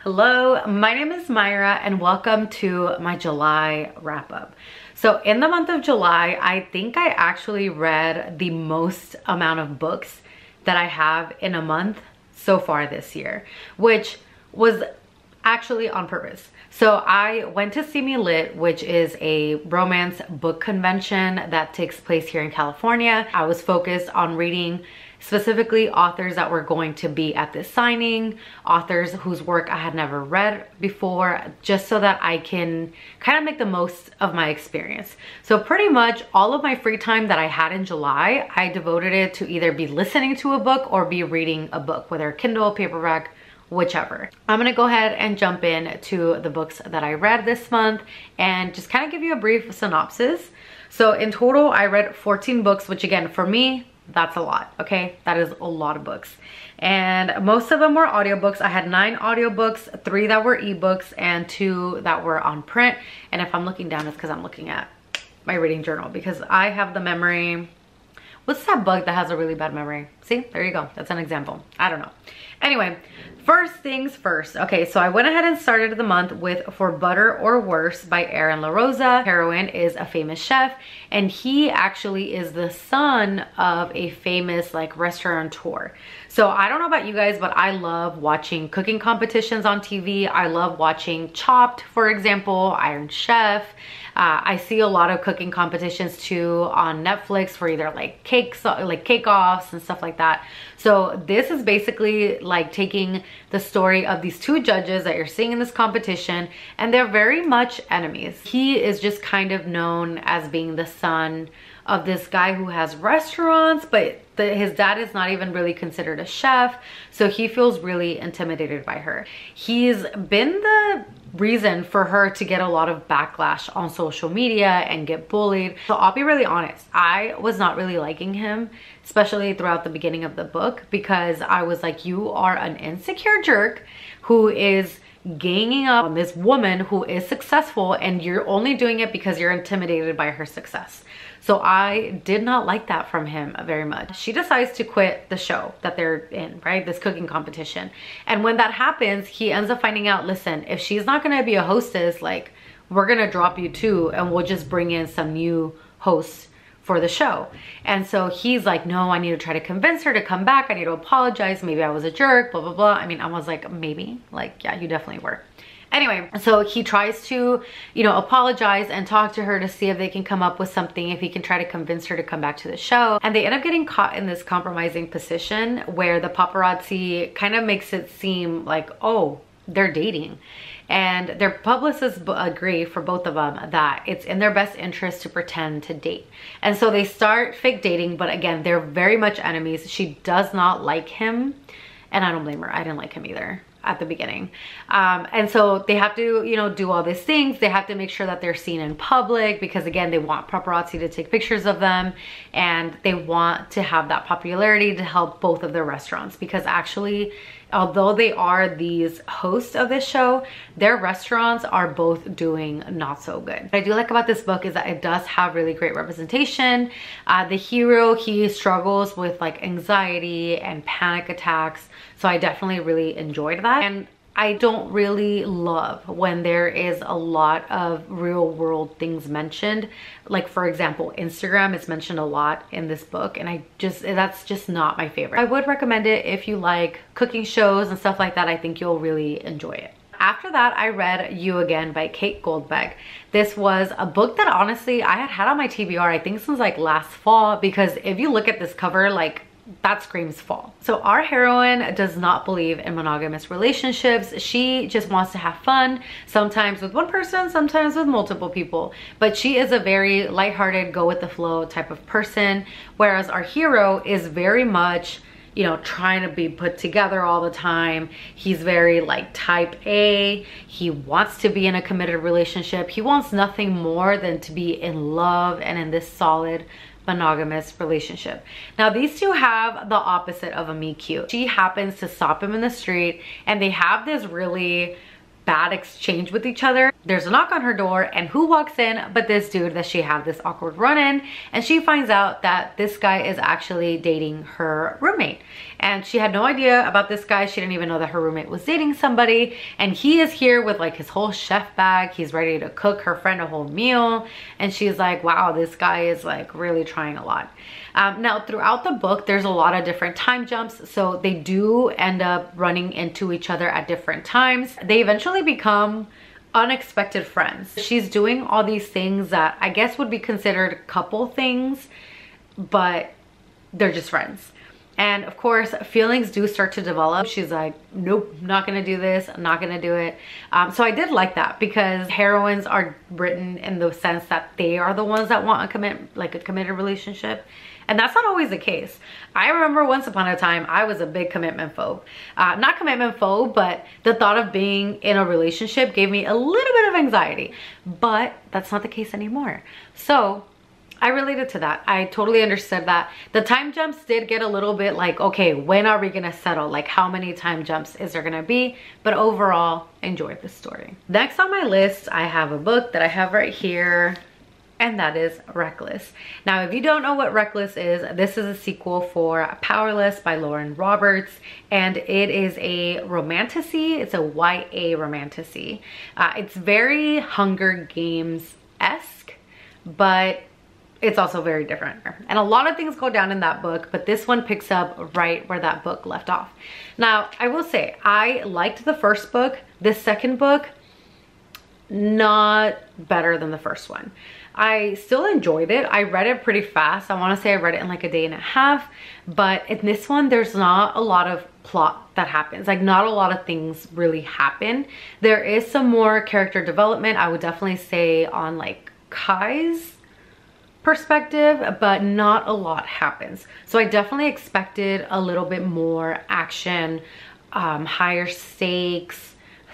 Hello, my name is Myra and welcome to my July wrap up. So in the month of July, I think I actually read the most amount of books that I have in a month so far this year, which was actually on purpose. So I went to See Me Lit, which is a romance book convention that takes place here in California. I was focused on reading specifically authors that were going to be at this signing, authors whose work I had never read before, just so that I can kind of make the most of my experience. So pretty much all of my free time that I had in July, I devoted it to either be listening to a book or be reading a book, whether Kindle, paperback, whichever. I'm gonna go ahead and jump in to the books that I read this month and just kind of give you a brief synopsis. So in total, I read 14 books, which again, for me, that's a lot, okay? That is a lot of books. And most of them were audiobooks. I had 9 audiobooks, 3 that were ebooks, and 2 that were on print. And if I'm looking down, it's because I'm looking at my reading journal because I have the memory. What's that bug that has a really bad memory? See, there you go. That's an example. I don't know. Anyway, first things first. Okay, so I went ahead and started the month with For Butter or Worse by Aaron LaRosa. Heroine is a famous chef, and he actually is the son of a famous like restaurateur. So I don't know about you guys, but I love watching cooking competitions on TV. I love watching Chopped, for example, Iron Chef. I see a lot of cooking competitions too on Netflix for either like cake-offs and stuff like that. So this is basically like taking the story of these 2 judges that you're seeing in this competition, and they're very much enemies. He is just kind of known as being the son of this guy who has restaurants, but his dad is not even really considered a chef, so he feels really intimidated by her. He's been the reason for her to get a lot of backlash on social media and get bullied. So I'll be really honest, I was not really liking him, especially throughout the beginning of the book, because I was like, you are an insecure jerk who is ganging up on this woman who is successful, and you're only doing it because you're intimidated by her success. So I did not like that from him very much. She decides to quit the show that they're in, right? This cooking competition. And when that happens, he ends up finding out, listen, if she's not gonna be a hostess, like, we're gonna drop you too, and we'll just bring in some new hosts for the show. And so he's like, no, I need to try to convince her to come back. I need to apologize. Maybe I was a jerk, blah, blah, blah. I mean, I was like, maybe, like, yeah, you definitely were. Anyway, so he tries to, you know, apologize and talk to her to see if they can come up with something, if he can try to convince her to come back to the show. And they end up getting caught in this compromising position where the paparazzi kind of makes it seem like, oh, they're dating. And their publicists agree for both of them that it's in their best interest to pretend to date. And so they start fake dating, but again, they're very much enemies. She does not like him, and I don't blame her. I didn't like him either at the beginning. And so they have to, you know, do all these things. They have to make sure that they're seen in public because again, they want paparazzi to take pictures of them, and they want to have that popularity to help both of their restaurants, because actually, although they are these hosts of this show, their restaurants are both doing not so good. What I do like about this book is that it does have really great representation. The hero, he struggles with like anxiety and panic attacks. So I definitely really enjoyed that. And I don't really love when there is a lot of real world things mentioned. Like for example, Instagram is mentioned a lot in this book, and that's just not my favorite. I would recommend it if you like cooking shows and stuff like that. I think you'll really enjoy it. After that, I read You Again by Kate Goldbeck. This was a book that honestly I had on my TBR, I think since like last fall, because if you look at this cover, like that screams fall. So our heroine does not believe in monogamous relationships. She just wants to have fun, sometimes with one person, sometimes with multiple people. But she is a very lighthearted, go with the flow type of person, whereas our hero is very much, you know, trying to be put together all the time. He's very like type A. He wants to be in a committed relationship. He wants nothing more than to be in love and in this solid monogamous relationship. Now these two have the opposite of a meet cute. She happens to stop him in the street, and they have this really bad exchange with each other. There's a knock on her door, and who walks in but this dude that she had this awkward run-in, and she finds out that this guy is actually dating her roommate. And she had no idea about this guy. She didn't even know that her roommate was dating somebody, and he is here with like his whole chef bag. He's ready to cook her friend a whole meal, and she's like, wow, this guy is like really trying a lot. Now throughout the book, there's a lot of different time jumps, so they do end up running into each other at different times. They eventually become unexpected friends. She's doing all these things that I guess would be considered couple things, but they're just friends. And of course, feelings do start to develop. She's like, nope, not gonna do this, I'm not gonna do it. So I did like that, because heroines are written in the sense that they are the ones that want a committed relationship. And that's not always the case. I remember once upon a time, I was a big commitment phobe. Not commitment phobe, but the thought of being in a relationship gave me a little bit of anxiety. But that's not the case anymore. So I related to that. I totally understood that. The time jumps did get a little bit like, okay, when are we gonna settle? Like, how many time jumps is there gonna be? But overall, enjoyed the story. Next on my list, I have a book that I have right here, and that is Reckless. Now, if you don't know what Reckless is, this is a sequel for Powerless by Lauren Roberts, and it is a romantasy. It's a YA romantasy. It's very Hunger Games-esque, but it's also very different. And a lot of things go down in that book, but this one picks up right where that book left off. Now, I will say, I liked the first book. The second book, not better than the first one. I still enjoyed it. I read it pretty fast. I want to say I read it in like a day and a half, but in this one, there's not a lot of plot that happens. Like, not a lot of things really happen. There is some more character development, I would definitely say, on like Kai's perspective, but not a lot happens. So I definitely expected a little bit more action, higher stakes,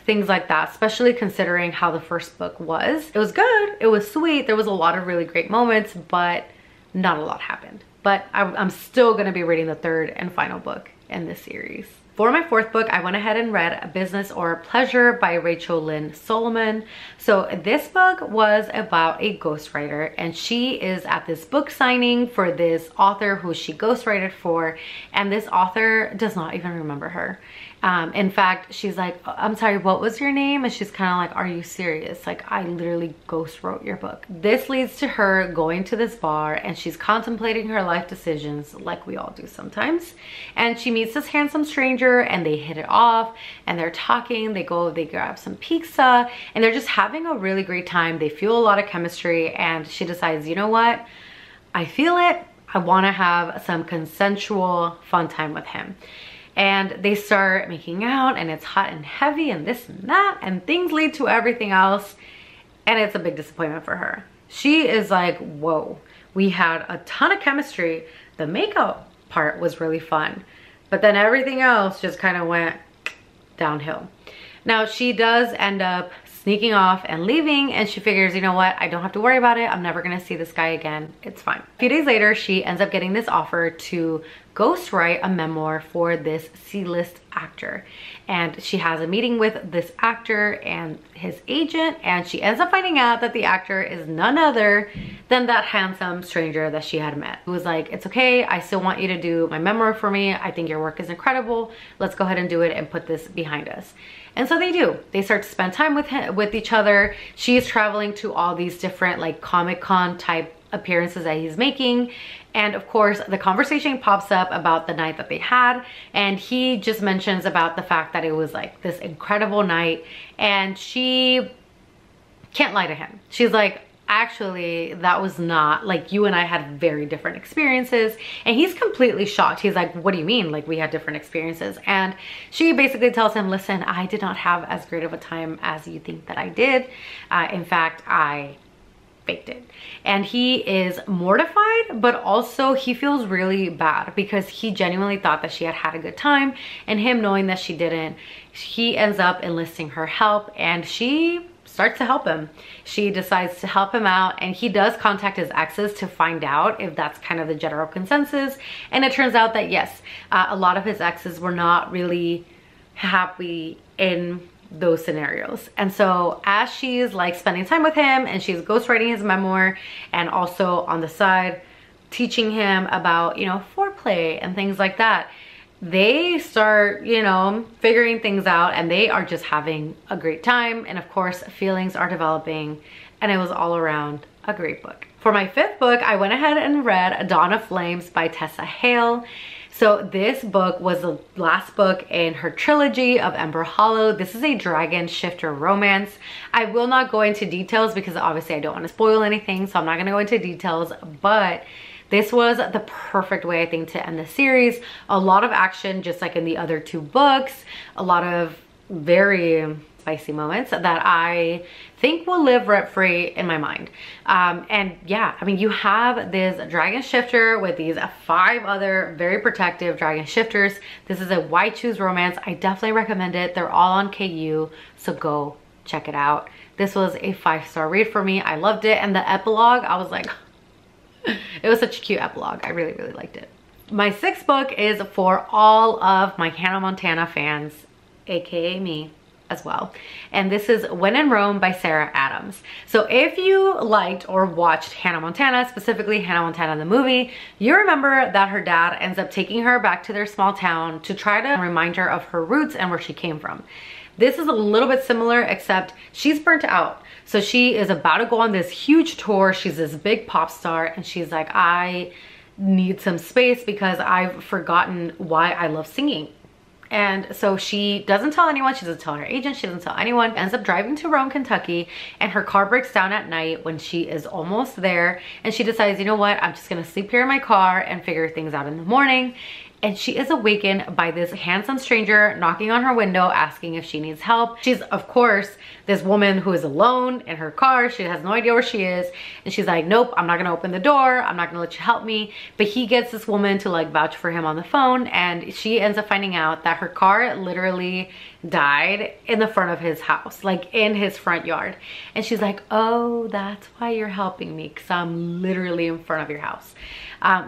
things like that, especially considering how the first book was. It was good, it was sweet, there was a lot of really great moments, but not a lot happened. But I'm still gonna be reading the third and final book in this series. For my fourth book, I went ahead and read Business or Pleasure by Rachel Lynn Solomon. So this book was about a ghostwriter, and she is at this book signing for this author who she ghostwrited for, and this author does not even remember her. In fact, she's like, I'm sorry, what was your name? And she's kind of like, are you serious? Like, I literally ghost wrote your book. This leads to her going to this bar, and she's contemplating her life decisions like we all do sometimes. And she meets this handsome stranger, and they hit it off, and they're talking, they grab some pizza, and they're just having a really great time. They feel a lot of chemistry, and she decides, you know what? I feel it. I want to have some consensual fun time with him. And they start making out, and it's hot and heavy and this and that, and things lead to everything else, and it's a big disappointment for her. She is like, whoa, we had a ton of chemistry. The makeup part was really fun, but then everything else just kind of went downhill. Now, she does end up sneaking off and leaving, and she figures, you know what, I don't have to worry about it. I'm never gonna see this guy again. It's fine. A few days later, she ends up getting this offer to ghostwrite a memoir for this C-list actor. And she has a meeting with this actor and his agent, and she ends up finding out that the actor is none other than that handsome stranger that she had met, who was like, it's okay, I still want you to do my memoir for me. I think your work is incredible. Let's go ahead and do it and put this behind us. And so they do. They start to spend time with each other. She's traveling to all these different like Comic-Con type appearances that he's making, and of course the conversation pops up about the night that they had, and he just mentions about the fact that it was like this incredible night, and she can't lie to him. She's like, actually, that was not, like, you and I had very different experiences. And he's completely shocked. He's like, what do you mean? Like, we had different experiences? And she basically tells him, listen, I did not have as great of a time as you think that I did. In fact, I faked it. And he is mortified, but also he feels really bad because he genuinely thought that she had had a good time, and him knowing that she didn't, he ends up enlisting her help, and she starts to help him. She decides to help him out, and he does contact his exes to find out if that's kind of the general consensus. And it turns out that yes, a lot of his exes were not really happy in those scenarios. And so as she's like spending time with him and she's ghostwriting his memoir and also on the side teaching him about, you know, foreplay and things like that, they start, you know, figuring things out and they are just having a great time. And of course, feelings are developing, and it was all around a great book. For my 5th book, I went ahead and read Dawn of Flames by Tessa Hale. So this book was the last book in her trilogy of Ember Hollow. This is a dragon shifter romance. I will not go into details because obviously I don't want to spoil anything, so I'm not going to go into details, but this was the perfect way, I think, to end the series. A lot of action, just like in the other 2 books. A lot of very spicy moments that I think will live rent-free in my mind. And yeah, I mean, you have this dragon shifter with these 5 other very protective dragon shifters. This is a why choose romance. I definitely recommend it. They're all on KU, so go check it out. This was a 5-star read for me. I loved it. And the epilogue, I was like, it was such a cute epilogue. I really, really liked it. My 6th book is for all of my Hannah Montana fans, aka me as well. And this is When in Rome by Sarah Adams. So if you liked or watched Hannah Montana, specifically Hannah Montana the movie, you remember that her dad ends up taking her back to their small town to try to remind her of her roots and where she came from. This is a little bit similar, except she's burnt out. So she is about to go on this huge tour. She's this big pop star and she's like, I need some space because I've forgotten why I love singing. And so she doesn't tell anyone, she doesn't tell her agent, she doesn't tell anyone, ends up driving to Rome, Kentucky, and her car breaks down at night when she is almost there. And she decides, you know what, I'm just gonna sleep here in my car and figure things out in the morning. And she is awakened by this handsome stranger knocking on her window asking if she needs help. She's, of course, this woman who is alone in her car. She has no idea where she is. And she's like, nope, I'm not gonna open the door. I'm not gonna let you help me. But he gets this woman to like vouch for him on the phone. And she ends up finding out that her car literally died in the front of his house, like in his front yard. And she's like, oh, that's why you're helping me, because I'm literally in front of your house.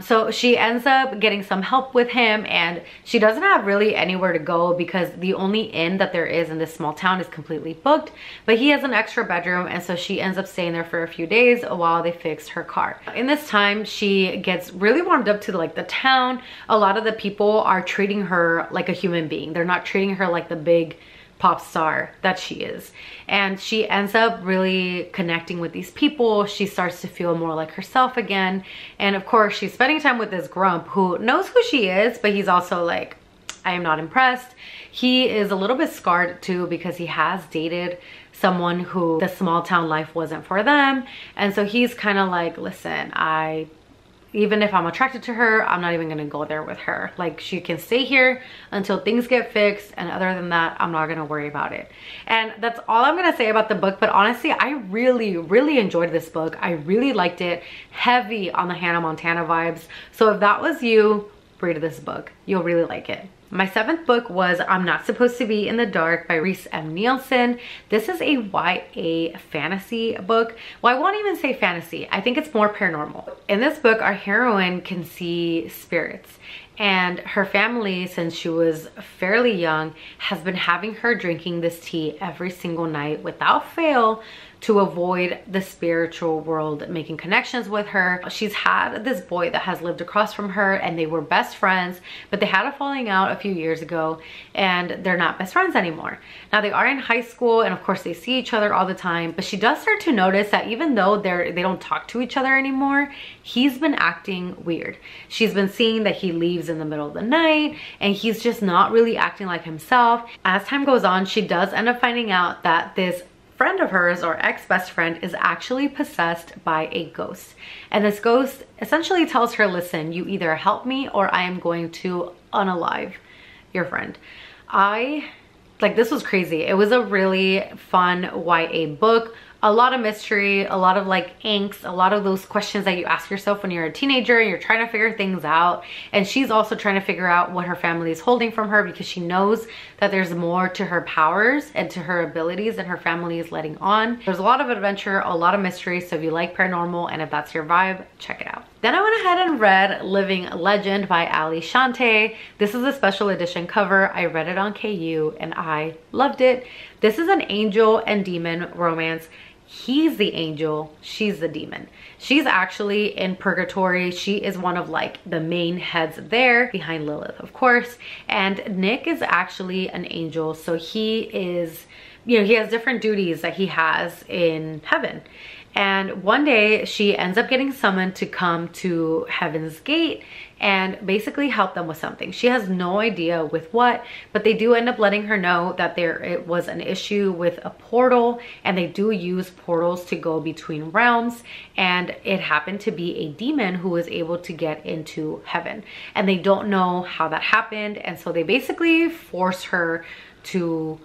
So she ends up getting some help with him, and she doesn't have really anywhere to go because the only inn that there is in this small town is completely booked, but he has an extra bedroom, and so she ends up staying there for a few days while they fix her car. In this time, she gets really warmed up to like the town. A lot of the people are treating her like a human being. They're not treating her like the big pop star that she is. And she ends up really connecting with these people. She starts to feel more like herself again. And of course, she's spending time with this grump who knows who she is, but he's also like, I am not impressed. He is a little bit scarred too because he has dated someone who the small town life wasn't for them. And so he's kind of like, listen, even if I'm attracted to her, I'm not even gonna go there with her. Like, she can stay here until things get fixed, and other than that, I'm not gonna worry about it. And that's all I'm gonna say about the book, but honestly, I really, really enjoyed this book. I really liked it. Heavy on the Hannah Montana vibes. So if that was you, read this book. You'll really like it. My 7th book was I'm Not Supposed to Be in the Dark by Reese M. Nielsen. This is a YA fantasy book. Well, I won't even say fantasy. I think it's more paranormal. In this book, our heroine can see spirits. And her family, since she was fairly young, has been having her drinking this tea every single night without fail to avoid the spiritual world making connections with her. She's had this boy that has lived across from her, and they were best friends, but they had a falling out a few years ago, and they're not best friends anymore. Now they are in high school, and of course they see each other all the time, but she does start to notice that even though they don't talk to each other anymore, he's been acting weird. She's been seeing that he leaves in the middle of the night, and he's just not really acting like himself. As time goes on, she does end up finding out that this friend of hers, or ex-best friend, is actually possessed by a ghost. And this ghost essentially tells her, listen, you either help me or I am going to unalive your friend. This was crazy. It was a really fun YA book. A lot of mystery, a lot of like angst, a lot of those questions that you ask yourself when you're a teenager and you're trying to figure things out. And she's also trying to figure out what her family is holding from her, because she knows that there's more to her powers and to her abilities than her family is letting on. There's a lot of adventure, a lot of mystery. So if you like paranormal and if that's your vibe, check it out. Then I went ahead and read Living Legend by Ali Shante. This is a special edition cover. I read it on KU and I loved it. This is an angel and demon romance. He's the angel, she's the demon. She's actually in purgatory. She is one of like the main heads there, behind Lilith, of course. And Nick is actually an angel. So he is, you know, he has different duties that he has in heaven. And one day she ends up getting summoned to come to Heaven's Gate and basically help them with something. She has no idea with what, but they do end up letting her know that it was an issue with a portal, and they do use portals to go between realms, and it happened to be a demon who was able to get into heaven. And they don't know how that happened, and so they basically force her to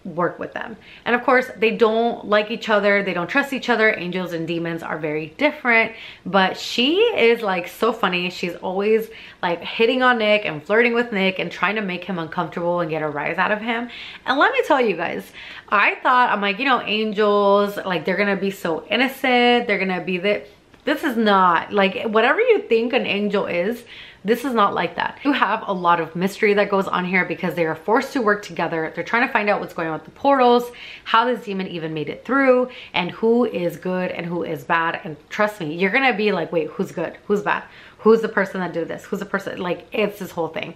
work with them. And of course, they don't like each other, they don't trust each other. Angels and demons are very different, but she is like so funny. She's always like hitting on Nick and flirting with Nick and trying to make him uncomfortable and get a rise out of him. And let me tell you guys, I thought, I'm like, you know, angels, like they're gonna be so innocent, they're gonna be this is not like whatever you think an angel is. This is not like that. You have a lot of mystery that goes on here because they are forced to work together. They're trying to find out what's going on with the portals, how this demon even made it through, and who is good and who is bad. And trust me, you're gonna be like, wait, who's good? Who's bad? Who's the person that did this? Who's the person? Like, it's this whole thing.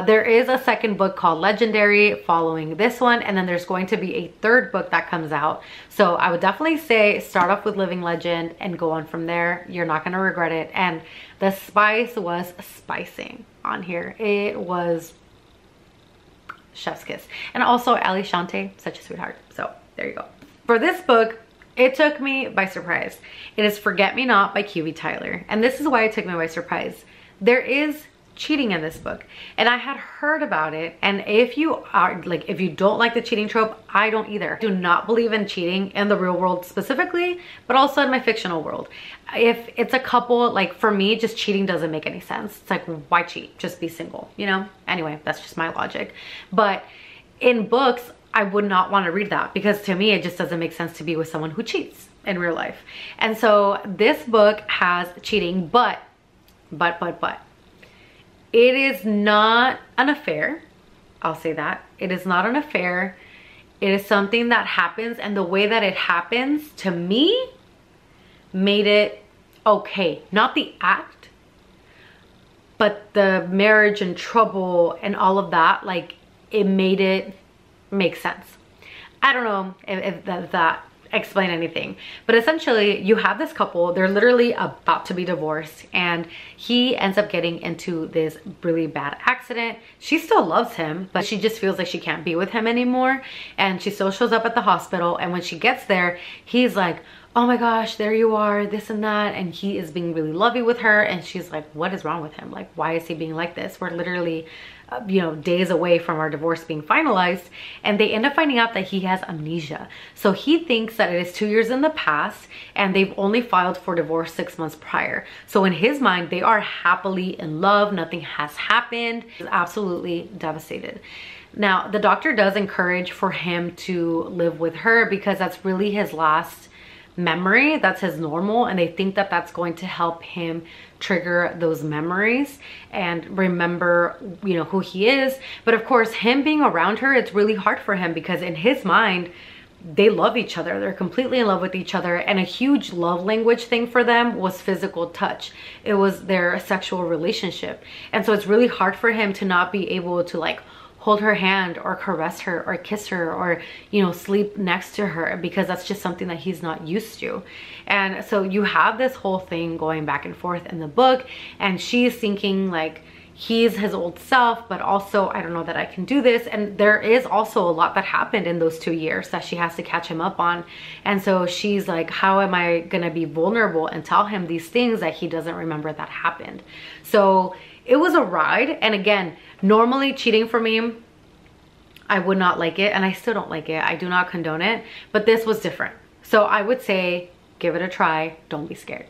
There is a second book called Legendary following this one, and then there's going to be a third book that comes out. So I would definitely say start off with Living Legend and go on from there. You're not gonna regret it. And the spice was spicing on here. It was chef's kiss. And also Ali Shante, such a sweetheart. So there you go. For this book, it took me by surprise. It is Forget Me Not by QB Tyler. And this is why it took me by surprise. There is cheating in this book, and I had heard about it. And if you are like, if you don't like the cheating trope, I don't either. I do not believe in cheating in the real world specifically, but also in my fictional world. If it's a couple, like for me, just cheating doesn't make any sense. It's like, why cheat? Just be single, you know? Anyway, that's just my logic. But in books, I would not want to read that because to me, it just doesn't make sense to be with someone who cheats in real life. And so this book has cheating, but. It is not an affair. I'll say that. It is not an affair. It is something that happens, and the way that it happens to me made it okay. Not the act, but the marriage and trouble and all of that, like it made it make sense. I don't know if that explain anything, but essentially you have this couple, they're literally about to be divorced, and he ends up getting into this really bad accident. She still loves him, but she just feels like she can't be with him anymore, and she still shows up at the hospital. And when she gets there, he's like, oh my gosh, there you are, this and that, and he is being really lovey with her, and she's like, what is wrong with him? Like, why is he being like this? We're literally you know, days away from our divorce being finalized. And they end up finding out that he has amnesia. So he thinks that it is 2 years in the past, and they've only filed for divorce 6 months prior. So in his mind, they are happily in love. Nothing has happened. He's absolutely devastated. Now, the doctor does encourage for him to live with her because that's really his last memory, that's his normal, and they think that that's going to help him trigger those memories and remember, you know, who he is. But of course, him being around her, it's really hard for him because in his mind, they love each other. They're completely in love with each other, and a huge love language thing for them was physical touch. It was their sexual relationship. And so it's really hard for him to not be able to like hold her hand or caress her or kiss her or, you know, sleep next to her, because that's just something that he's not used to. And so you have this whole thing going back and forth in the book, and she's thinking like he's his old self, but also I don't know that I can do this. And there is also a lot that happened in those 2 years that she has to catch him up on. And so she's like, how am I gonna be vulnerable and tell him these things that he doesn't remember that happened? So it was a ride. And again, normally cheating for me, I would not like it, and I still don't like it. I do not condone it, but this was different. So I would say give it a try. Don't be scared.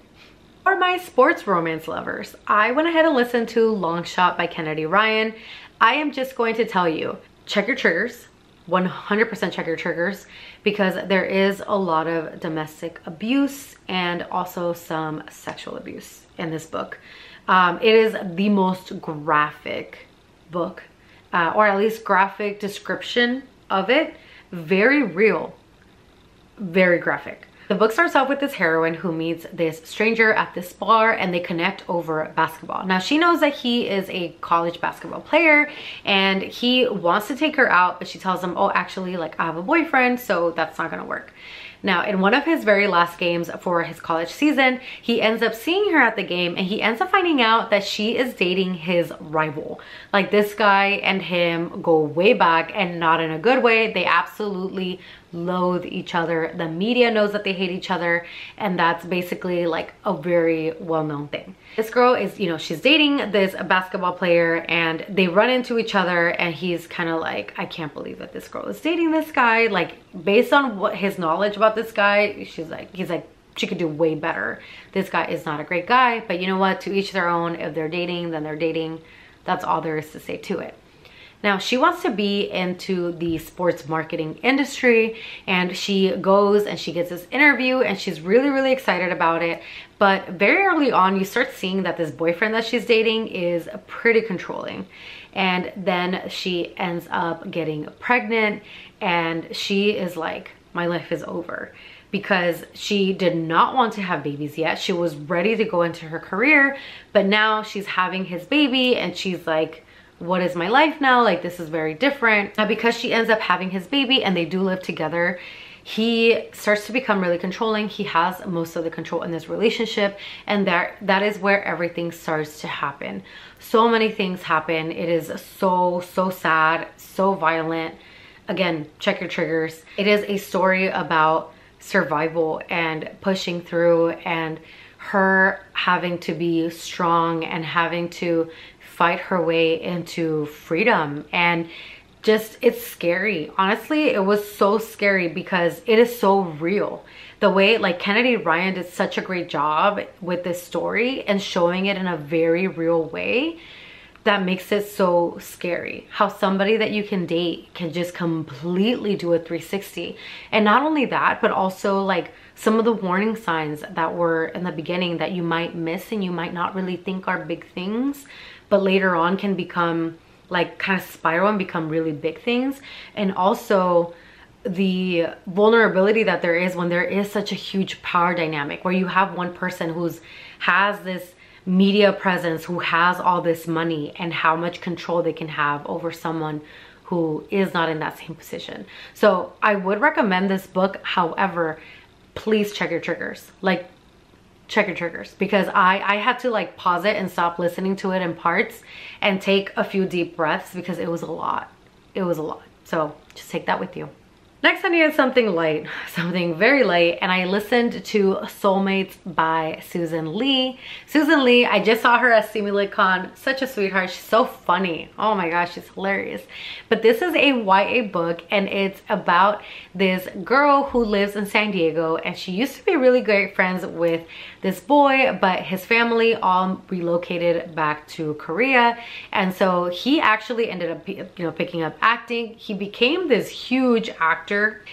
For my sports romance lovers, I went ahead and listened to Long Shot by Kennedy Ryan. I am just going to tell you, check your triggers. 100% check your triggers, because there is a lot of domestic abuse and also some sexual abuse in this book. It is the most graphic book, or at least graphic description of it. Very real, very graphic. The book starts off with this heroine who meets this stranger at this bar, and they connect over basketball. Now she knows that he is a college basketball player and he wants to take her out, but she tells him, oh, actually, like, I have a boyfriend, so that's not gonna work. Now, in one of his very last games for his college season, he ends up seeing her at the game, and he ends up finding out that she is dating his rival. Like, this guy and him go way back, and not in a good way. They absolutely loathe each other. The media knows that they hate each other, and that's basically like a very well-known thing. This girl is, you know, she's dating this basketball player, and they run into each other, and he's kind of like, I can't believe that this girl is dating this guy. Like, based on what his knowledge about this guy, he's like, she could do way better. This guy is not a great guy, but you know what? To each their own. If they're dating, then they're dating. That's all there is to say to it. Now, she wants to be into the sports marketing industry, and she goes and she gets this interview, and she's really, really excited about it. But very early on, you start seeing that this boyfriend that she's dating is pretty controlling. And then she ends up getting pregnant, and she is like, my life is over. Because she did not want to have babies yet. She was ready to go into her career, but now she's having his baby, and she's like, what is my life now? Like, this is very different. Now, because she ends up having his baby and they do live together, he starts to become really controlling. He has most of the control in this relationship, and that is where everything starts to happen. So many things happen. It is so sad, so violent. Again, check your triggers. It is a story about survival and pushing through, and her having to be strong and having to fight her way into freedom. And just, it's scary. Honestly, it was so scary because it is so real. The way, like, Kennedy Ryan did such a great job with this story and showing it in a very real way that makes it so scary. How somebody that you can date can just completely do a 360. And not only that, but also like some of the warning signs that were in the beginning that you might miss and you might not really think are big things, but later on can become like kind of spiral and become really big things. And also the vulnerability that there is when there is such a huge power dynamic where you have one person who's has this media presence, who has all this money, and how much control they can have over someone who is not in that same position. So I would recommend this book. However, please check your triggers. Like, check your triggers, because I had to like pause it and stop listening to it in parts and take a few deep breaths because it was a lot. It was a lot. So just take that with you. Next, I needed something light, something very light, and I listened to Soulmates by Susan Lee. Susan Lee, I just saw her at SimiLitCon, such a sweetheart. She's so funny. Oh my gosh, she's hilarious. But this is a YA book, and it's about this girl who lives in San Diego, and she used to be really great friends with this boy, but his family all relocated back to Korea, and so he actually ended up, picking up acting. He became this huge actor.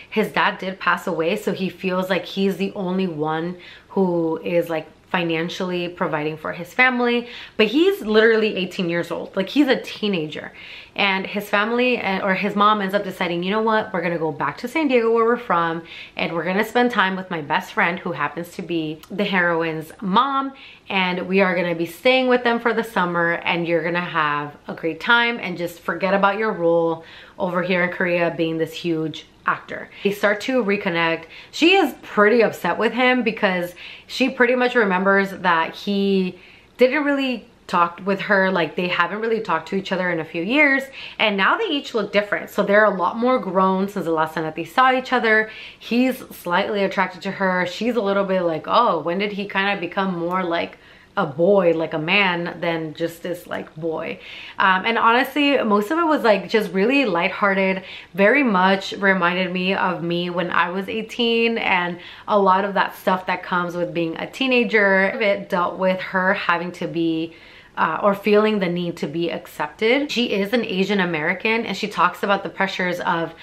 His dad did pass away, so he feels like he's the only one who is like financially providing for his family, but he's literally 18 years old. Like, he's a teenager, and his family or his mom ends up deciding, you know what, we're gonna go back to San Diego where we're from, and we're gonna spend time with my best friend who happens to be the heroine's mom, and we are gonna be staying with them for the summer, and you're gonna have a great time and just forget about your role over here in Korea being this huge actor. They start to reconnect. She is pretty upset with him because she pretty much remembers that he didn't really talk with her, like they haven't really talked to each other in a few years, and now they each look different. So they're a lot more grown since the last time that they saw each other. He's slightly attracted to her. She's a little bit like, oh, when did he kind of become more like a boy, like a man, than just this like boy. And honestly, most of it was like just really lighthearted, very much reminded me of me when I was 18, and a lot of that stuff that comes with being a teenager. It dealt with her having to be or feeling the need to be accepted. She is an Asian American, and she talks about the pressures of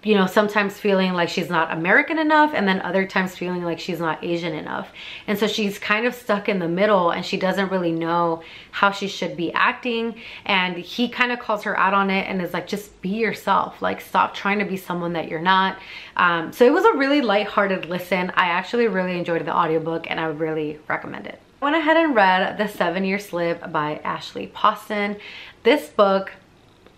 you know, sometimes feeling like she's not American enough, and then other times feeling like she's not Asian enough. And so she's kind of stuck in the middle, and she doesn't really know how she should be acting. And he kind of calls her out on it and is like, just be yourself, like stop trying to be someone that you're not. So it was a really lighthearted listen. I actually really enjoyed the audiobook, and I would really recommend it. I went ahead and read The 7-Year Slip by Ashley Poston. This book,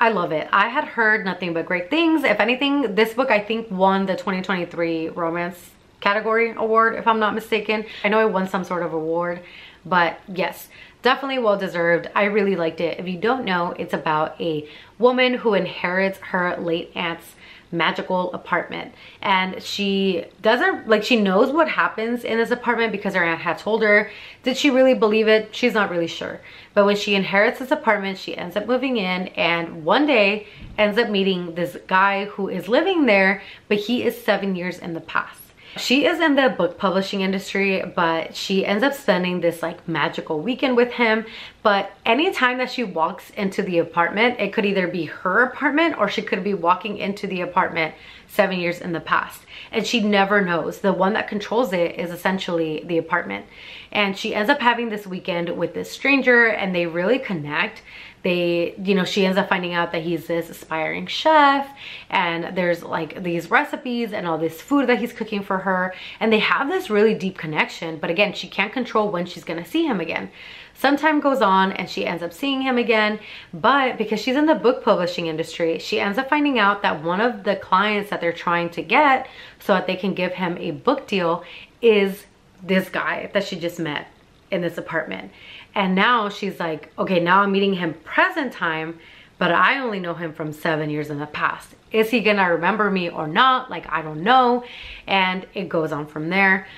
I love it. I had heard nothing but great things. If anything, this book I think won the 2023 romance category award, if I'm not mistaken. I know it won some sort of award, but yes, definitely well deserved. I really liked it. If you don't know, it's about a woman who inherits her late aunt's magical apartment, and she doesn't, like, she knows what happens in this apartment because her aunt had told her. Did she really believe it? She's not really sure. But when she inherits this apartment, she ends up moving in, and one day ends up meeting this guy who is living there, but he is 7 years in the past. She is in the book publishing industry, but she ends up spending this like magical weekend with him. But anytime that she walks into the apartment, it could either be her apartment or she could be walking into the apartment 7 years in the past. And she never knows. The one that controls it is essentially the apartment. And she ends up having this weekend with this stranger, and they really connect. They, you know, she ends up finding out that he's this aspiring chef, and there's like these recipes and all this food that he's cooking for her, and they have this really deep connection. But again, she can't control when she's gonna see him again. Some time goes on and she ends up seeing him again, but because she's in the book publishing industry, she ends up finding out that one of the clients that they're trying to get so that they can give him a book deal is this guy that she just met in this apartment. And now she's like, okay, now I'm meeting him present time, but I only know him from 7 years in the past. Is he gonna remember me or not? Like, I don't know. And it goes on from there.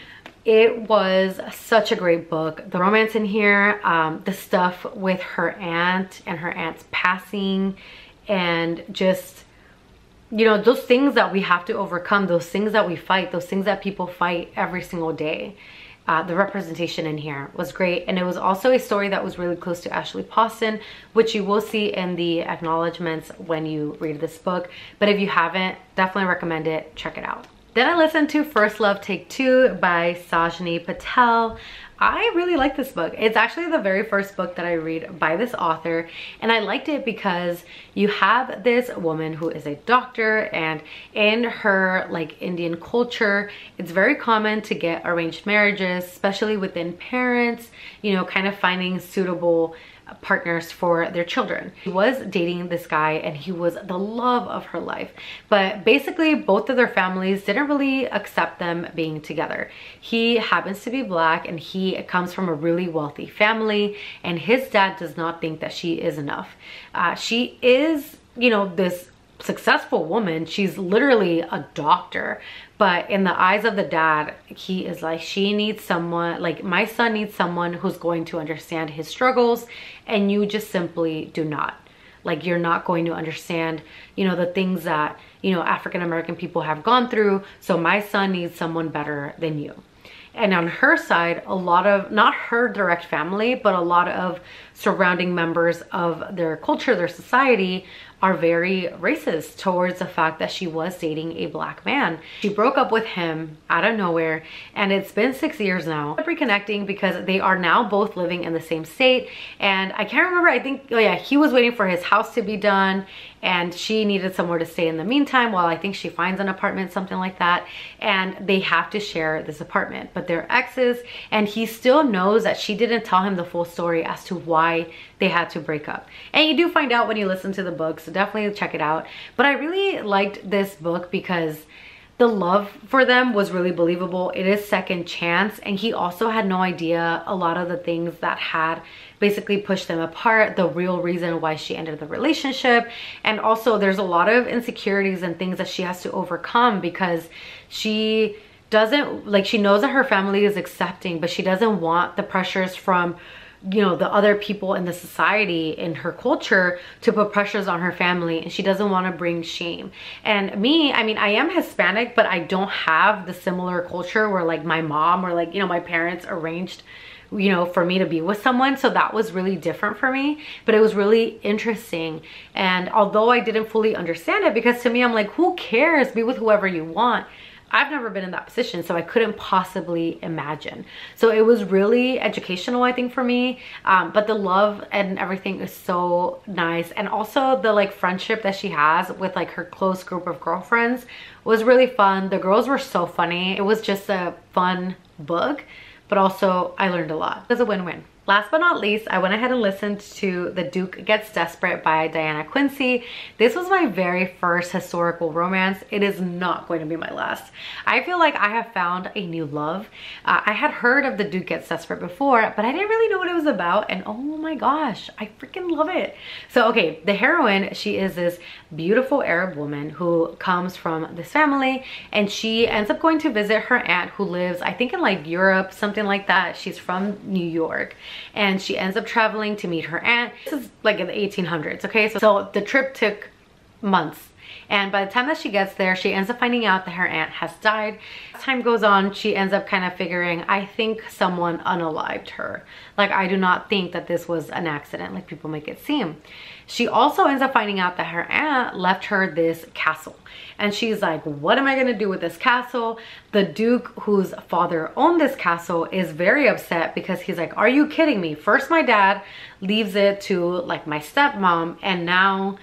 It was such a great book. The romance in here, the stuff with her aunt and her aunt's passing, and just, you know, those things that we have to overcome, those things that we fight, those things that people fight every single day. The representation in here was great, and it was also a story that was really close to Ashley Poston, which you will see in the acknowledgements when you read this book. But if you haven't, definitely recommend it. Check it out. Then I listened to First Love Take 2 by Sajni Patel. I really like this book. It's actually the very first book that I read by this author, and I liked it because you have this woman who is a doctor, and in her like Indian culture, it's very common to get arranged marriages, especially within parents, you know, kind of finding suitable partners for their children. She was dating this guy, and he was the love of her life, but basically both of their families didn't really accept them being together. He happens to be black, and he comes from a really wealthy family, and his dad does not think that she is enough. She is, you know, this successful woman. She's literally a doctor, but in the eyes of the dad, he is like, she needs someone, like, my son needs someone who's going to understand his struggles, and you just simply do not. Like, you're not going to understand, you know, the things that, you know, African American people have gone through, so my son needs someone better than you. And on her side, a lot of, not her direct family, but a lot of surrounding members of their culture, their society, are very racist towards the fact that she was dating a black man. She broke up with him out of nowhere, and it's been 6 years now. Reconnecting because they are now both living in the same state, and I can't remember, I think, oh yeah, he was waiting for his house to be done, and she needed somewhere to stay in the meantime while I think she finds an apartment, something like that, and they have to share this apartment, but they're exes, and he still knows that she didn't tell him the full story as to why they had to break up. And you do find out when you listen to the book, so definitely check it out. But I really liked this book because the love for them was really believable. It is second chance, and he also had no idea a lot of the things that had basically pushed them apart, the real reason why she ended the relationship. And also there's a lot of insecurities and things that she has to overcome because she doesn't, like, she knows that her family is accepting, but she doesn't want the pressures from, you know, the other people in the society, in her culture, to put pressures on her family, and she doesn't want to bring shame. And me, I mean, I am Hispanic, but I don't have the similar culture where, like, my mom or, like, you know, my parents arranged you know, for me to be with someone. So that was really different for me, but it was really interesting. And although I didn't fully understand it, because to me, I'm like, who cares? Be with whoever you want. I've never been in that position, so I couldn't possibly imagine. So it was really educational, I think, for me. But the love and everything is so nice. And also the like friendship that she has with like her close group of girlfriends was really fun. The girls were so funny. It was just a fun book, but also I learned a lot. It was a win-win. Last but not least, I went ahead and listened to The Duke Gets Desperate by Diana Quincy. This was my very first historical romance. It is not going to be my last. I feel like I have found a new love. I had heard of The Duke Gets Desperate before, but I didn't really know what it was about. And oh my gosh, I freaking love it. So, okay, the heroine, she is this beautiful Arab woman who comes from this family, and she ends up going to visit her aunt who lives, I think, in like Europe, something like that. She's from New York. And she ends up traveling to meet her aunt. This is like in the 1800s, okay? So the trip took months. And by the time that she gets there, she ends up finding out that her aunt has died. As time goes on, she ends up kind of figuring, I think someone unalived her. Like, I do not think that this was an accident like people make it seem. She also ends up finding out that her aunt left her this castle. And she's like, what am I gonna do with this castle? The Duke, whose father owned this castle, is very upset because he's like, are you kidding me? First my dad leaves it to like my stepmom, and now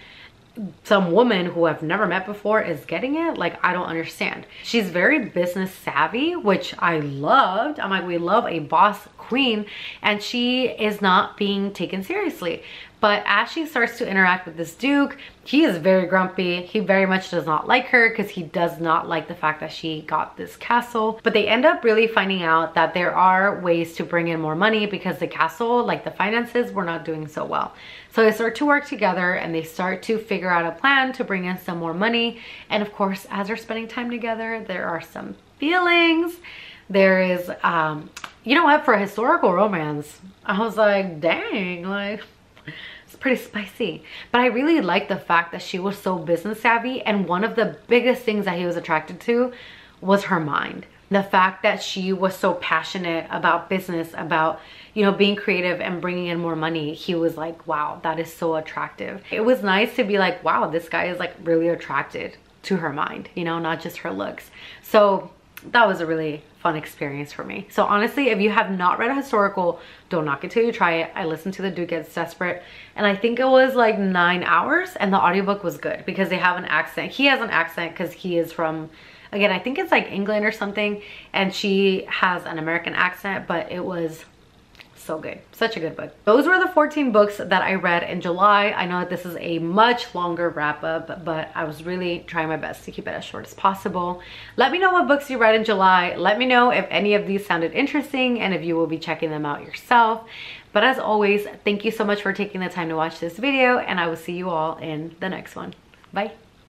some woman who I've never met before is getting it. Like, I don't understand. She's very business savvy, which I loved. I'm like, we love a boss queen, and she is not being taken seriously. But as she starts to interact with this Duke, he is very grumpy. He very much does not like her because he does not like the fact that she got this castle. But they end up really finding out that there are ways to bring in more money because the castle, like the finances, were not doing so well. So they start to work together and they start to figure out a plan to bring in some more money. And of course, as they're spending time together, there are some feelings. There is, you know what, for a historical romance, I was like, dang, like, pretty spicy. But I really like the fact that she was so business savvy, and one of the biggest things that he was attracted to was her mind. The fact that she was so passionate about business, about, you know, being creative and bringing in more money. He was like, wow, that is so attractive. It was nice to be like, wow, this guy is like really attracted to her mind, you know, not just her looks. So that was a really fun experience for me. So honestly, if you have not read a historical, don't knock it till you try it. I listened to The Duke Gets Desperate, and I think it was like 9 hours, and the audiobook was good because they have an accent. He has an accent because he is from, again, I think it's like England or something, and she has an American accent, but it was so good. Such a good book. Those were the 14 books that I read in July. I know that this is a much longer wrap up, but I was really trying my best to keep it as short as possible. Let me know what books you read in July. Let me know if any of these sounded interesting and if you will be checking them out yourself. But as always, thank you so much for taking the time to watch this video, and I will see you all in the next one. Bye.